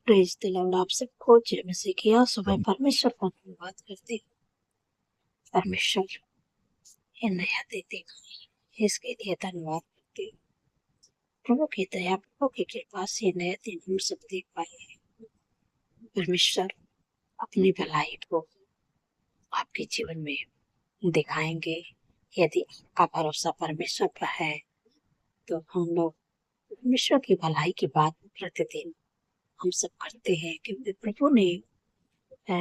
Praise the Lord. आप सबको जय मसीह की। आज सुबह परमेश्वर का धन्यवाद करते हैं। परमेश्वर ये नया देते हैं, इसके लिए धन्यवाद करते हैं। प्रभु की दया, प्रभु की कृपा से नया दिन हम सब देख पाए हैं। परमेश्वर अपनी भलाई को आपके जीवन में दिखाएंगे। यदि आपका भरोसा परमेश्वर पर है तो हम लोग परमेश्वर की भलाई की बात प्रतिदिन हम सब करते हैं, क्योंकि प्रभु ने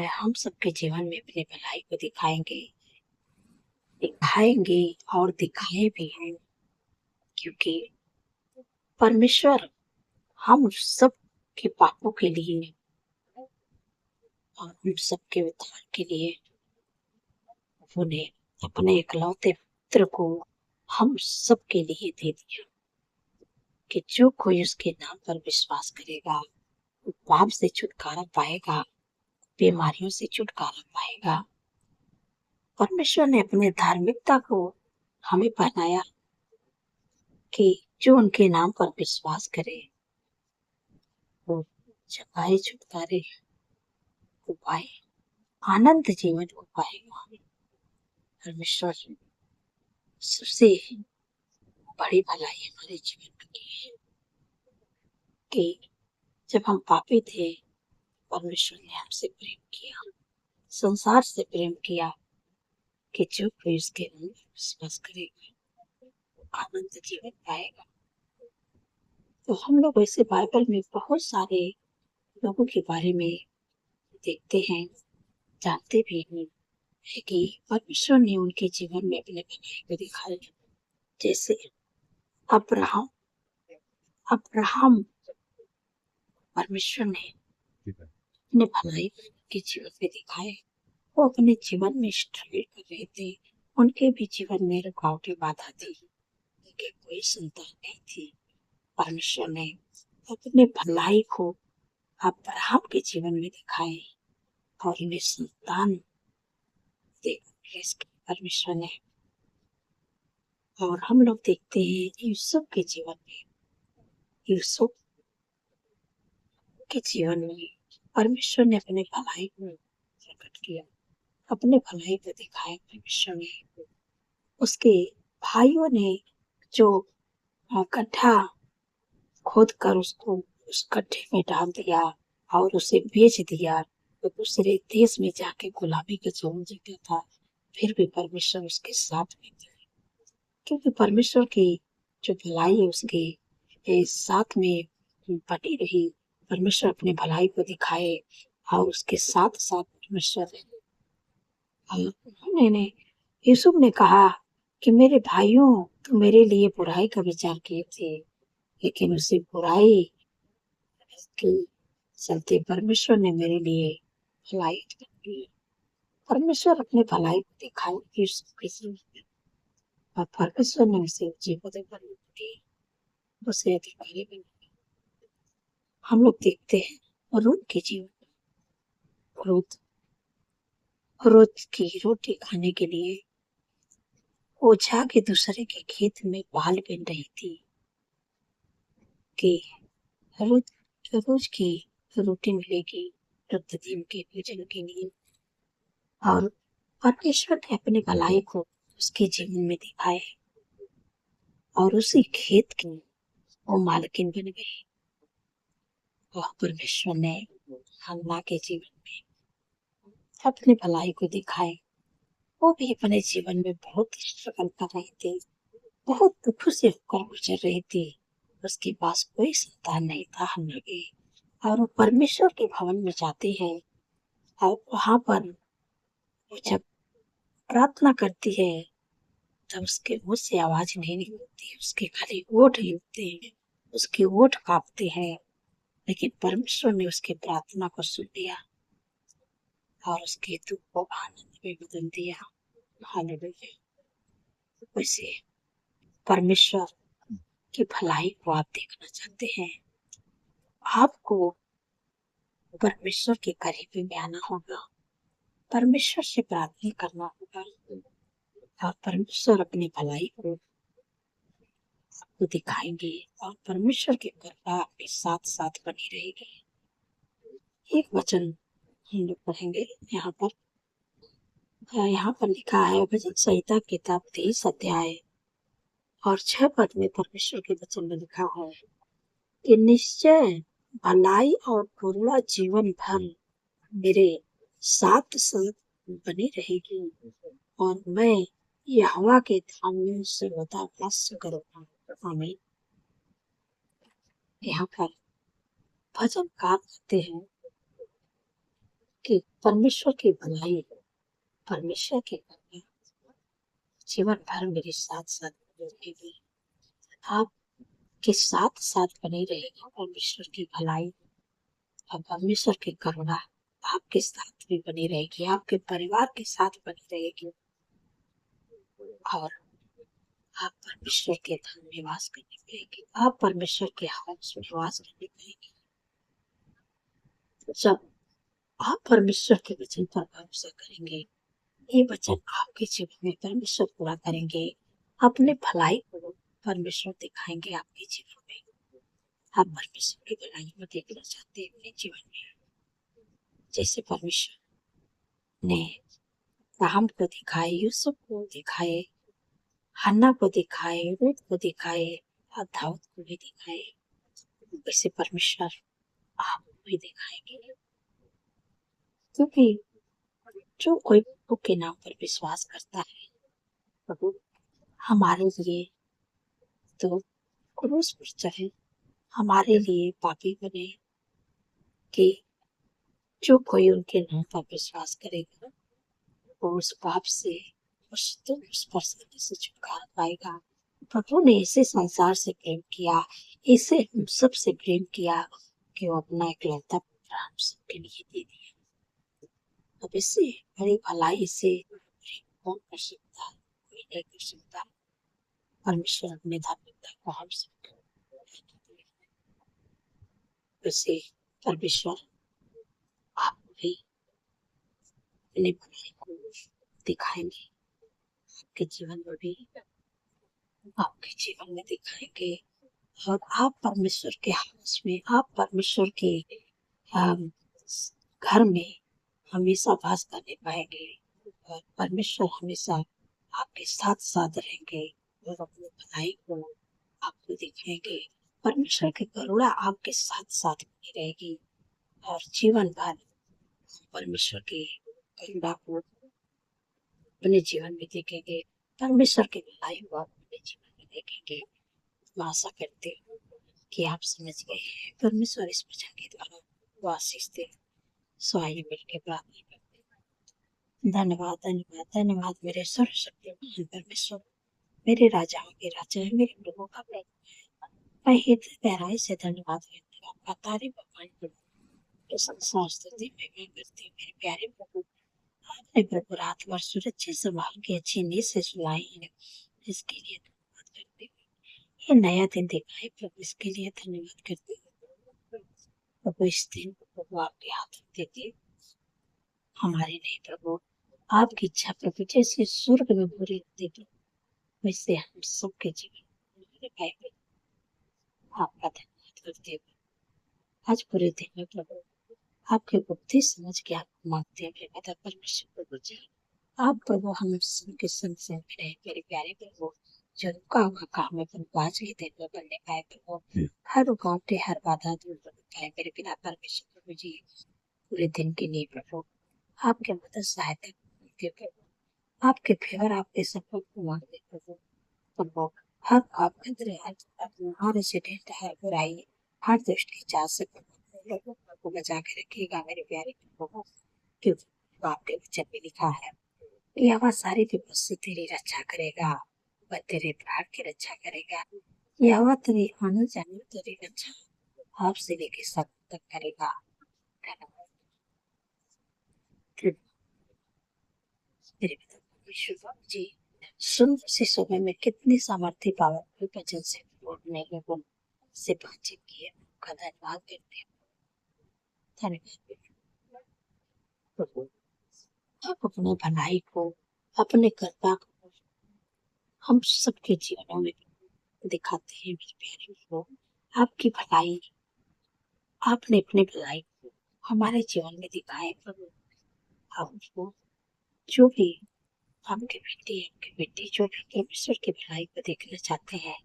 हम सबके जीवन में अपनी भलाई को दिखाएंगे और दिखाए भी हैं। क्योंकि परमेश्वर हम सब के पापों के लिए और हम सबके उद्धार के लिए उन्होंने अपने इकलौते पुत्र को हम सबके लिए दे दिया कि जो कोई उसके नाम पर विश्वास करेगा वो पाप से छुटकारा पाएगा, बीमारियों से छुटकारा पाएगा। परमेश्वर ने अपने धार्मिकता को हमें पहनाया कि जो उनके नाम पर विश्वास करे वो छुटकारे छुटकारे को पाए, आनंद जीवन को पाएगा। परमेश्वर सबसे बड़ी भलाई हमारे जीवन में की है कि जब हम पापी थे परमेश्वर ने हमसे प्रेम किया, संसार से प्रेम किया कि जो कोई उसके नाम पर विश्वास करेगा आनंद जीवन पाएगा। तो हम लोग ऐसे बाइबल में बहुत सारे लोगों के बारे में देखते हैं, जानते भी हैं कि परमेश्वर ने उनके जीवन में अपने भलाई को दिखाया। जैसे अब्राहम अब्राहम परमेश्वर ने अपने भलाई के जीवन में दिखाए। वो अपने जीवन में स्ट्रगल कर रहे थे, उनके भी जीवन में रुकावटें बाधा थी, उनके कोई संतान नहीं थी। परमेश्वर ने अपने भलाई को अब्राहम के जीवन में दिखाए और उन्हें संतान परमेश्वर ने। और हम लोग देखते हैं यूसुफ के जीवन में, यूसुफ के जीवन में परमेश्वर ने अपने भलाई को प्रकट किया, अपने भलाई को दिखाया। परमेश्वर ने उसके भाइयों ने जो गड्ढा खोद कर उसको उस गड्ढे में डाल दिया और उसे बेच दिया, तो दूसरे देश में जाके गुलामी का जो जगह था, फिर भी परमेश्वर उसके साथ में थे। क्योंकि परमेश्वर की जो भलाई है उसके साथ में बनी रही। परमेश्वर अपने भलाई को दिखाए और उसके साथ साथ परमेश्वर उन्होंने यूसुफ ने कहा कि मेरे भाइयों तो मेरे लिए बुराई का विचार किए थे, लेकिन उसी बुराई के चलते परमेश्वर ने मेरे लिए भलाई की। परमेश्वर अपने भलाई को दिखाए यूसुफ के जीवन और परमेश्वर ने उसे ऊंचे पद पर दी, उसे अधिकारी बनाया। हम लोग देखते हैं रूत के जीवन, रूत की रोटी खाने के लिए वो जाके दूसरे के खेत में पाल बिन रही थी कि रोज की रोटी मिलेगी प्रतिदिन के भोजन के लिए। और परमेश्वर ने अपने भलाई को उसके जीवन में दिखाए और उसी खेत की वो मालकिन बन गई। और परमेश्वर ने हन्ना के जीवन में अपनी भलाई को दिखाए। वो भी अपने जीवन में बहुत स्ट्रगल कर रही थी, बहुत दुखों से होकर गुजर रही थी। उसके पास कोई संतान नहीं था हन्ना के, और वो परमेश्वर के भवन में जाती है और वहां पर वो जब प्रार्थना करती है तब उसके मुंह से आवाज नहीं निकलती, उसके खाली ओठ हिलते हैं, उसके ओठ कांपते हैं। लेकिन परमेश्वर ने उसकी प्रार्थना को सुन लिया और उसके दुख को आनंद में बदल दिया। हालेलुया। वैसे परमेश्वर की भलाई को आप देखना चाहते हैं, आपको परमेश्वर के करीब में आना होगा, परमेश्वर से प्रार्थना करना होगा और परमेश्वर अपनी भलाई को आपको दिखाएंगे और परमेश्वर की कृपा आपके साथ साथ बनी रहेगी। एक वचन हम लोग पढ़ेंगे यहाँ पर लिखा है भजन संहिता किताब 30 अध्याय और 6 पद में परमेश्वर के वचन में लिखा है कि निश्चय भलाई और करुणा जीवन भर मेरे साथ साथ बनी रहेगी और मैं यहोवा के धाम में सर्वदा वास करूंगा। आमीन। यहाँ पर भजनकार कहते हैं कि परमेश्वर की भलाई, परमेश्वर की करुणा जीवन भर मेरे साथ साथ बनी रहेगी। आपके साथ साथ बनी रहेगी परमेश्वर की भलाई और परमेश्वर की करुणा आपके साथ भी बनी रहेगी, आपके परिवार के साथ बनी रहेगी और आप परमेश्वर के धन में वास करने पाएंगे, आप परमेश्वर के हाउस में वास करने पाएंगे। जब आप परमेश्वर के वचन पर भरोसा करेंगे, ये वचन आपके जीवन में परमेश्वर पूरा करेंगे, अपने भलाई को परमेश्वर दिखाएंगे आपके जीवन में। आप परमेश्वर की भलाई को देखना चाहते हैं अपने जीवन में, जैसे परमेश्वर ने अब्राहम को दिखाए, यूसुफ को दिखाए, हन्ना को दिखाए, रूत को दिखाए और दाऊद को भी दिखाए, वैसे परमेश्वर आपको भी दिखाएंगे। क्योंकि जो कोई प्रभु के नाम पर विश्वास करता है, प्रभु हमारे लिए तो क्रूस पर चढ़े, हमारे लिए पापी बने कि जो कोई उनके नाम पर विश्वास करेगा वो उस पाप से, उस परेशानी से छुटकारा पाएगा। प्रभु ने इसे संसार से प्रेम किया, इसे हम सब से प्रेम किया कि वो अपना इकलौता पुत्र हम सबके लिए दे दिया। अब इससे बड़ी भलाई से कौन कर सकता है? कोई नहीं कर सकता। परमेश्वर अपने धार्मिकता को हम सबको वैसे परमेश्वर आपको भी अपने भलाई को दिखाएंगे, आपके जीवन में भी आपके जीवन में दिखाएंगे और आप परमेश्वर के हाउस में, आप परमेश्वर के घर में हमेशा वास करने पाएंगे और परमेश्वर हमेशा आपके साथ साथ रहेंगे और अपनी भलाई को आपको दिखाएंगे। परमेश्वर की करुणा आपके साथ साथ बनी रहेगी और जीवन भर परमेश्वर की करुणा को अपने जीवन में देखेंगे, परमेश्वर की भलाई को अपने जीवन में देखेंगे। मैं आशा करती हूँ कि आप समझ गए हैं। परमेश्वर इस वचन के द्वारा वो आशीष दे। सो आइए मिलकर प्रार्थना करते हैं। धन्यवाद धन्यवाद धन्यवाद मेरे सर्वशक्तिमान परमेश्वर, मेरे राजाओं के राजा है, मेरे प्रभु का प्रभु। मैं हृदय गहराई से धन्यवाद करती हूँ, आपका तारीफ बखान करती हूँ, संसार स्तुति में मैं करती हूँ। मेरे प्यारे प्रभु, आपने प्रभु रात भर सुरक्षित संभाल के अच्छी नींद से सुलाई है, इसके लिए धन्यवाद करती हूँ। ये नया दिन दिखाए प्रभु, इसके लिए धन्यवाद करती हूँ। प्रभु इस दिन को प्रभु आपके हाथ में देती हूँ, हमारे नहीं प्रभु, आपकी इच्छा प्रभु जैसे स्वर्ग में पूरी होती प्रभु, वैसे हम सबके जीवन में पाएंगे। आपका धन्यवाद करते हुए आज पूरे दिन में प्रभु आपके बुद्धि समझ के आपको मांगते हैं मेरे पिता परमेश्वर प्रभु जी। आप प्रभु हम सबके संग संग में रहे मेरे प्यारे प्रभु, जो रुका हुआ काम है प्रभु आज ही दिन में बनने पाए प्रभु, हर रुकावटें हर बाधा दूर कर पाए मेरे पिता परमेश्वर प्रभु जी। पूरे दिन के लिए प्रभु आपके मदद सहायता करते प्रभु, आपके फेवर आपके सपोर्ट को मांगते प्रभु। प्रभु हर पाप खतरे हर एक्सीडेंट हर बुराई हर दुष्ट की चाल से प्रभु को बचा के रखिएगा मेरे प्यारे प्रभु, क्योंकि आपके वचन में लिखा है कि यह सारी विपद से तेरी रक्षा करेगा, वह तेरे प्राण की रक्षा करेगा, यह तेरी आने जाने तेरी रक्षा आपसे लेके सब तक करेगा। धन्यवाद मेरे पिता परमेश्वर जी, सुंदर से सुबह में कितनी सामर्थ्य पावरफुल वचन से बोलने लोगों से बातचीत किए का धन्यवाद करते हैं। धन्यवाद प्रभु, आप अपने भलाई को, अपने कृपा को हम सबके जीवनों में दिखाते हैं मेरे प्यारे प्रभु। आपकी भलाई, आपने अपने भलाई को हमारे जीवन में दिखाए प्रभु। हमको जो भी आपके बेटी जो भी परमेश्वर की भलाई को देखना चाहते हैं,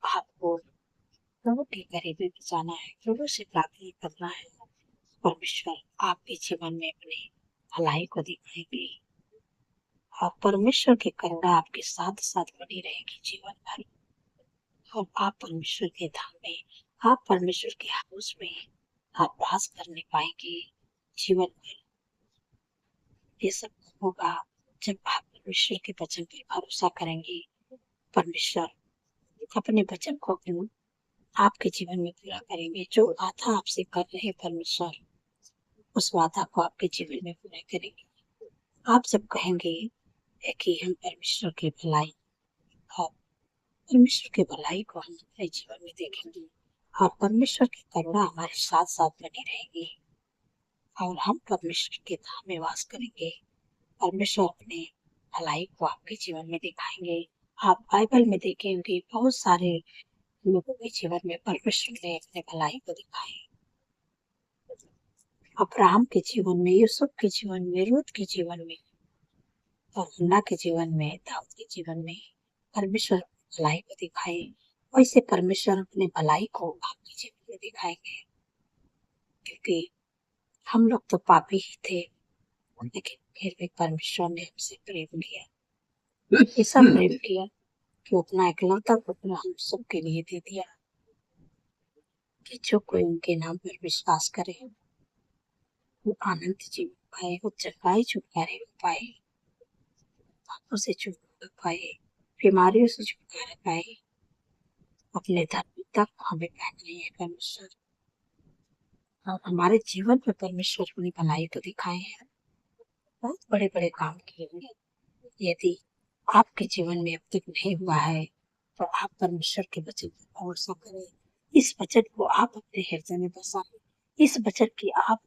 आपको प्रभु के करीबी में जाना है, प्रभु से प्रार्थना करना है। परमेश्वर आपके जीवन में अपनी भलाई को दिखाएंगे और परमेश्वर की करुणा आपके साथ साथ बनी रहेगी जीवन भर। और आप परमेश्वर के धाम में, आप परमेश्वर के हाउस में आप वास करने पाएंगे जीवन भर। ये सब होगा जब आप परमेश्वर के वचन पर भरोसा करेंगे। परमेश्वर अपने वचन को आपके जीवन में पूरा करेंगे। जो वादा आपसे कर रहे हैं परमेश्वर, उस वादा को आपके जीवन में पूरा करेंगे। आप जब कहेंगे कि हम परमेश्वर की भलाई और परमेश्वर की भलाई को हम अपने जीवन में देखेंगे और परमेश्वर की करुणा हमारे साथ साथ बनी रहेगी और हम परमेश्वर के धाम में वास करेंगे। परमेश्वर अपने भलाई को आपके जीवन में दिखाएंगे। आप बाइबल में देखेंगे बहुत सारे लोगों के जीवन में परमेश्वर ने अपने भलाई को दिखाए। अब्राहम के जीवन में, यूसुफ के जीवन में, रूत के जीवन में और हन्ना के जीवन में, दाऊद के जीवन में परमेश्वर भलाई को दिखाए। वैसे परमेश्वर अपने भलाई को आपके जीवन में दिखाएंगे, क्योंकि हम लोग तो पापी ही थे, लेकिन फिर भी परमेश्वर ने हमसे प्रेम किया। ऐसा प्रेम किया कि उतना इकलौता पुत्र हम सबके लिए दे दिया कि जो कोई उनके नाम पर विश्वास करे वो आनंद जीवन पाए, वो चंगाई छुटकारे पाए, पापों से छुटकारा पाए, बीमारियों से छुटकारा पाए। अपने धार्मिकता को हमें पहनाए है परमेश्वर और हमारे जीवन में परमेश्वर अपनी भलाई को दिखाए हैं। बहुत बड़े बड़े काम किए हैं। यदि आपके जीवन में अब तक नहीं हुआ है तो आप परमेश्वर के वचन पर भरोसा करें। इस वचन को आप अपने हृदय में बसाएं। इस वचन की आप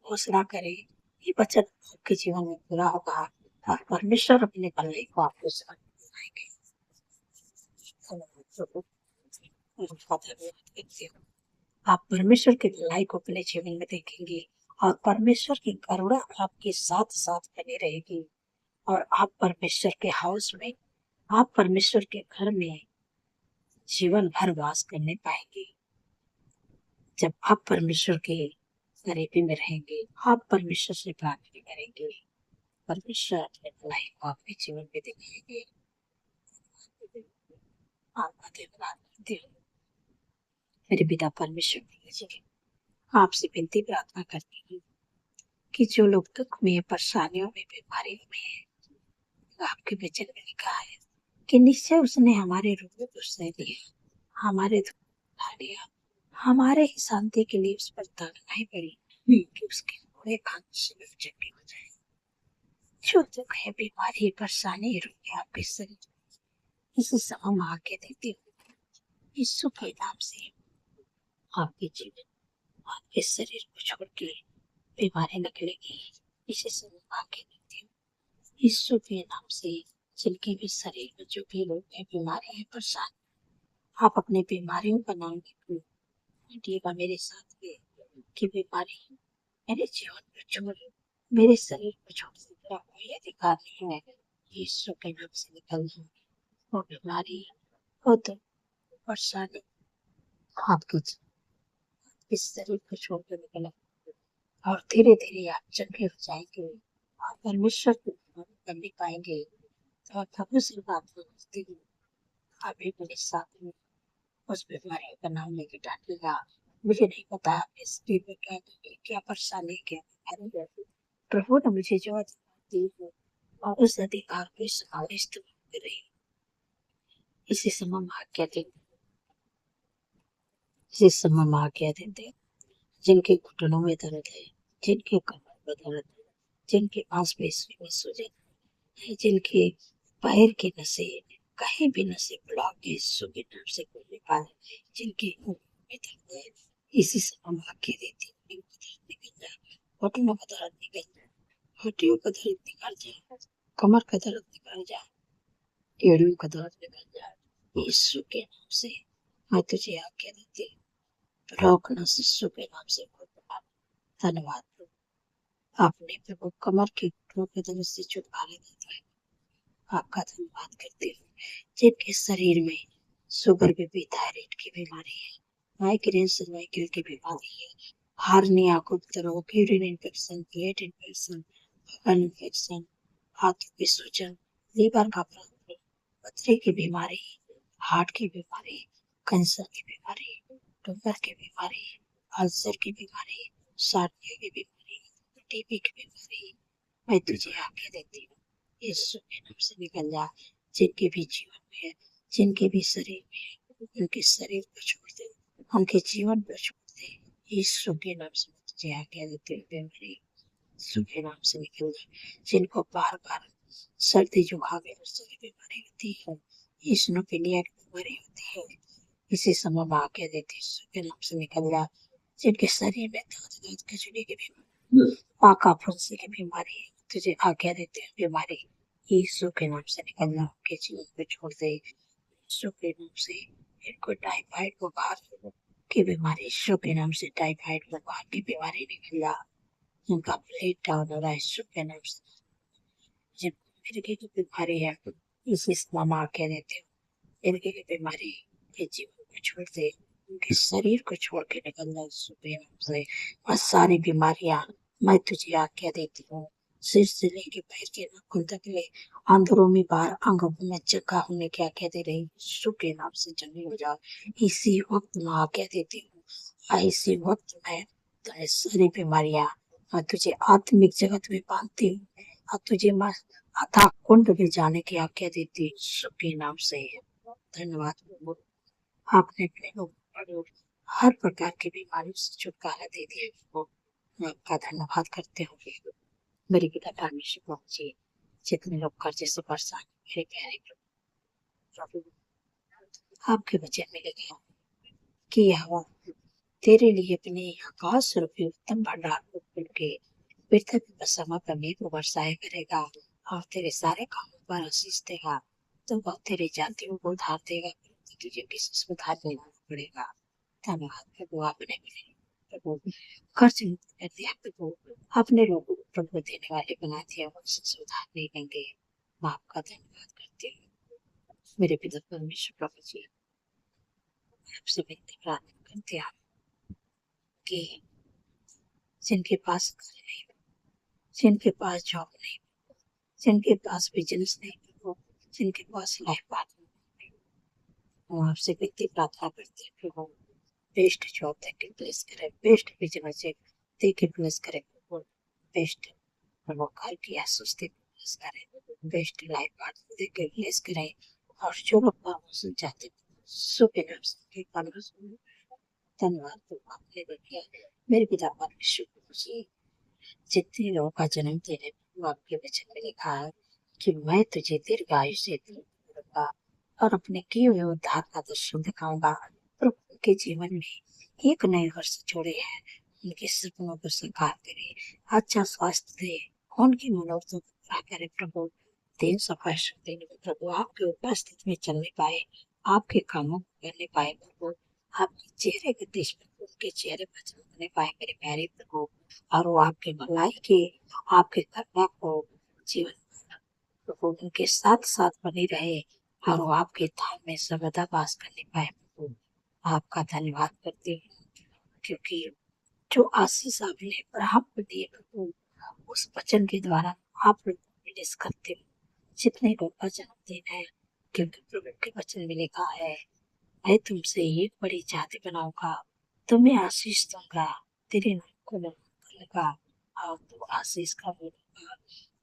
घोषणा करें। ये वचन आपके जीवन में पूरा होगा और परमेश्वर अपने भलाई को आपको दिखाएंगे। आप परमेश्वर की भलाई को अपने जीवन में देखेंगे और परमेश्वर की करुणा आपके साथ साथ बनी रहेगी और आप परमेश्वर के हाउस में, आप परमेश्वर के घर में जीवन भर वास करने पाएंगे। जब आप परमेश्वर के करीबी में रहेंगे, आप परमेश्वर से प्रार्थना करेंगे, परमेश्वर अपने भलाई को आपके जीवन में दिखाएंगे। आपका धन्यवाद करती हूँ मेरे पिता परमेश्वर जी। आपसे विनती प्रार्थना करती हूँ कि जो लोग दुख में, परेशानियों में, बीमारियों में है, आपके वचन में लिखा है कि निश्चय उसने हमारे रोगों को सह लिया, हमारे दुख उठा लिया, हमारे ही शांति के लिए उस पर ताड़नाएं पड़ी कि उसके बुरे खाने से भी चंगे हो जाए। जो दुख है, बीमारी, परेशानी, रोग आपके शरीर इसी समय में आके देती हूँ। यीशु के नाम से आपके जीवन, आपके शरीर को छोड़ के बीमारी निकलेगी। इसी समय में आके देती हूँ यीशु के नाम से। जिनके भी शरीर में जो भी रोग है, बीमारी है, परेशानी, आप अपने बीमारियों का नाम लीजिएगा मेरे साथ में कि बीमारी मेरे जीवन पर छोड़, मेरे शरीर पर छोड़ सकता कोई अधिकार नहीं है। यीशु के नाम से निकल जाए वो बीमारी, वो दुख, परेशानी आपके इस शरीर को छोड़कर निकला और धीरे धीरे आप चंगे हो जाएंगे और परमेश्वर को करने पाएंगे। और प्रभु से बात करती हूँ, आप भी मेरे साथ में उस बीमारी का नाम लेके डांटेगा। मुझे नहीं पता आपके शरीर में क्या क्या परेशानी, क्या बीमारी है। प्रभु ने मुझे जो अधिकार दी है और उस अधिकार को इस्तेमाल कर रही। इसी समय में आज्ञा देते, इसी समय में आज्ञा देते जिनके घुटनों में दर्द है, जिनके कमर में दर्द है, जिनके मांसपेशियों में सूजन है, जिनके पैर की नसें कहीं भी नसें ब्लॉक है, यीशु के नाम से खुलने पाए, जिनके में दर्द है, इसी समय में आज्ञा देती हूँ निकल जाए, घुटनों का दर्द निकल जाए, हड्डियों का दर्द निकल जाए, कमर का दर्द निकल जाए, एड़ियों का दर्द निकल जाए। यीशु के नाम से मैं तुझे आज्ञा देती हूँ, ब्लॉक नस यीशु के नाम से खुल जाए, धन्यवाद प्रभु, आपने प्रभु कमर के घुटनों के दर्द से छुटकारा दे दिया। आपका धन्यवाद करते हुए जिनके शरीर में शुगर बीपी थायराइड की बीमारी है, माइग्रेन सर्वाइकल की बीमारी है, हार्निया कुप्त रोग, यूरिन इन्फेक्शन, पेट इन्फेक्शन, इन्फेक्शन, हाथों की सूजन, लीवर का प्रॉब्लम, पथरी की बीमारी, हार्ट की बीमारी, कैंसर की बीमारी, ट्यूमर की बीमारी, अल्सर की बीमारी, सार्डिया की बीमारी, टीबी की बीमारी, मैं तुझे आज्ञा देती हूँ, यीशु के नाम से निकल जा। जिनके भी जीवन में है, जिनके भी शरीर में है, उनके शरीर को छोड़ दे, उनके जीवन को छोड़ दे। यीशु के नाम से मैं तुझे आज्ञा देती हूँ, बीमारी यीशु के नाम से निकल जा। जिनको बार बार सर्दी जुकाम और सभी बीमारी होती है, ईसनोफिलिया की बीमारी होती है, इसी समय में आज्ञा देती हूँ, यीशु के नाम से निकल जा। जिनके शरीर में दांत दांत खिचड़ी की बीमारी, पाका फुंसी की बीमारी है, तुझे आज्ञा देते हैं, बीमारी यीशु के नाम से निकल जा, उनके जीवन को छोड़ दे। यीशु के नाम से इनको टाइफाइड बुखार की बीमारी, यीशु के नाम से टाइफाइड बुखार की बीमारी निकल जा। उनका ब्लड डाउन हो रहा है, यीशु के नाम से। जिनको मिर्गी की बीमारी है, इसी समय में आज्ञा देते हो, मिर्गी की बीमारी के जीवन को छोड़ दे, उनके शरीर को छोड़ के निकल जाए यीशु के नाम से। और सारी बीमारियां मैं तुझे आज्ञा देती हूँ, सिर से लेके पैर के नाखून तक ले, अंदरूनी बाहर अंगों में जगह होने की आज्ञा दे रही, यीशु के नाम से चंगी हो जाओ। इसी वक्त मैं आज्ञा देती हूँ, इसी वक्त मैं तुम्हें सारी बीमारियां मैं तुझे आत्मिक जगत में बांधती हूँ, और तुझे मैं अथाह कुंड में जाने की आज्ञा देती हूँ, यीशु के नाम से। धन्यवाद प्रभु, आपने अपने लोगों को हर प्रकार की बीमारियों से छुटकारा दे दिया प्रभु। मैं आपका धन्यवाद करते हुए मेरे पिता परमेश्वर प्रभु जी, जितने लोग कर्जे से परेशान हैं, मेरे प्यारे प्रभु, आपके वचन में लिखा कि यहोवा तेरे लिए अपने आकाश रूपी उत्तम भंडार को खोल के पृथ्वी पर समय पर मेघ को बरसाया करेगा, और तेरे सारे कामों पर आशीष देगा। तो वह तेरे जातियों को उधार देगा, परंतु तुझे किसी से उधार लेना पड़ेगा। धन्यवाद प्रभु, आपने प्रभु कर्ज मुक्त कर दिया प्रभु, अपने लोगों को प्रभु देने वाले बना दिया, उनसे उधार नहीं लेंगे। मैं आपका धन्यवाद करती हूँ मेरे पिता परमेश्वर प्रभु जी। आपसे विनती प्रार्थना करते हैं कि जिनके पास घर नहीं, जिनके पास जॉब नहीं, जिनके पास बिजनेस नहीं प्रभु, जिनके पास लाइफ पार्टनर नहीं, हम आपसे विनती प्रार्थना करते हैं प्रभु, बेस्ट जॉब देके प्लेस करें, बेस्ट बिजनेस देके प्लेस करें प्रभु, बेस्ट प्रभु घर की आश्वस्ति प्लेस करें, बेस्ट लाइफ पार्टनर देके प्लेस करें। और जो लोग प्रमोशन चाहते हैं, सुबह नाम से प्रमोशन, धन्यवाद प्रभु, आपने देखिए मेरे पिता परमेश्वर प्रभु जी, जितने लोगों का जन्म तेरे प्रभु आपके वचन में लिखा है कि मैं तुझे दीर्घायु से दूंगा और अपने किए हुए उद्धार का दर्शन दिखाऊंगा। प्रभु उनके जीवन में एक नए वर्ष जोड़े हैं, उनके सपनों को साकार करे, अच्छा स्वास्थ्य दे, उनकी मनोरथों को पूरा करे प्रभु। दिन सफाई देने में प्रभु आपके उपस्थिति में चलने पाए, आपके कामों को करने पाए प्रभु, आपके चेहरे के देश में उनके चेहरे पर चलने पाए मेरे प्यारे प्रभु। और वो आपके भलाई के, आपके करुणा को जीवन प्रभु उनके साथ साथ बनी रहे, और वो आपके धाम में सर्वदा वास करने पाए प्रभु। आपका धन्यवाद करते हैं, क्योंकि जो आशीष आपने अब्राहम को दिए प्रभु, उस वचन के द्वारा आप रिलीज करते हो जितने लोग का जन्मदिन है, क्योंकि प्रभु के वचन में लिखा है, मैं तुमसे एक बड़ी जाति बनाऊंगा, तुम्हें आशीष दूंगा, तेरे नाम को लगा, और तू आशीष का बोलूंगा।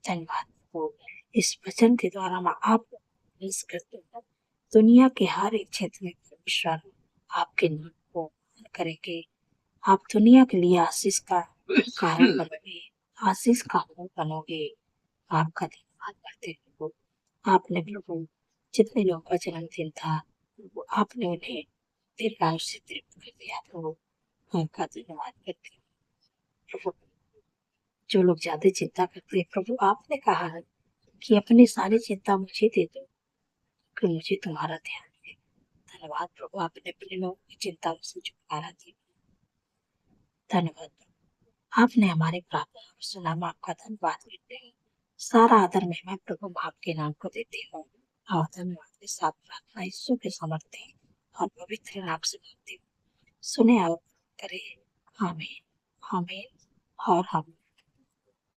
धन्यवाद प्रभु, इस वचन के द्वारा मैं आपको रिलीज करते हैं, दुनिया के हर एक क्षेत्र में परमेश्वर आपके नाम को करेंगे, आप दुनिया के लिए आशीष का कारण बनोगे, आशीष का मूल बनोगे। आपका धन्यवाद करते हैं प्रभु, आपने प्रभु जितने लोगों का जन्मदिन था प्रभु, आपने उन्हें दीर्घायु से तृप्त कर दिया प्रभु। आपका धन्यवाद करते हैं प्रभु, जो लोग ज्यादा चिंता करते हैं प्रभु, आपने कहा है कि अपनी सारी चिंता मुझे दे दो, कि मुझे तुम्हारा ध्यान है। धन्यवाद प्रभु, आपने अपने लोगों की चिंता से छुटकारा दिया। धन्यवाद प्रभु, आपने हमारी प्रार्थना को सुना, हम आपका धन्यवाद करते हैं। सारा आदर महिमा प्रभु आपके नाम को देती हूँ और धन्यवाद के साथ प्रार्थना यीशु के समर्थी और पवित्र नाम से मांगती हूँ। सुने और करे। आमीन, आमीन और आमीन।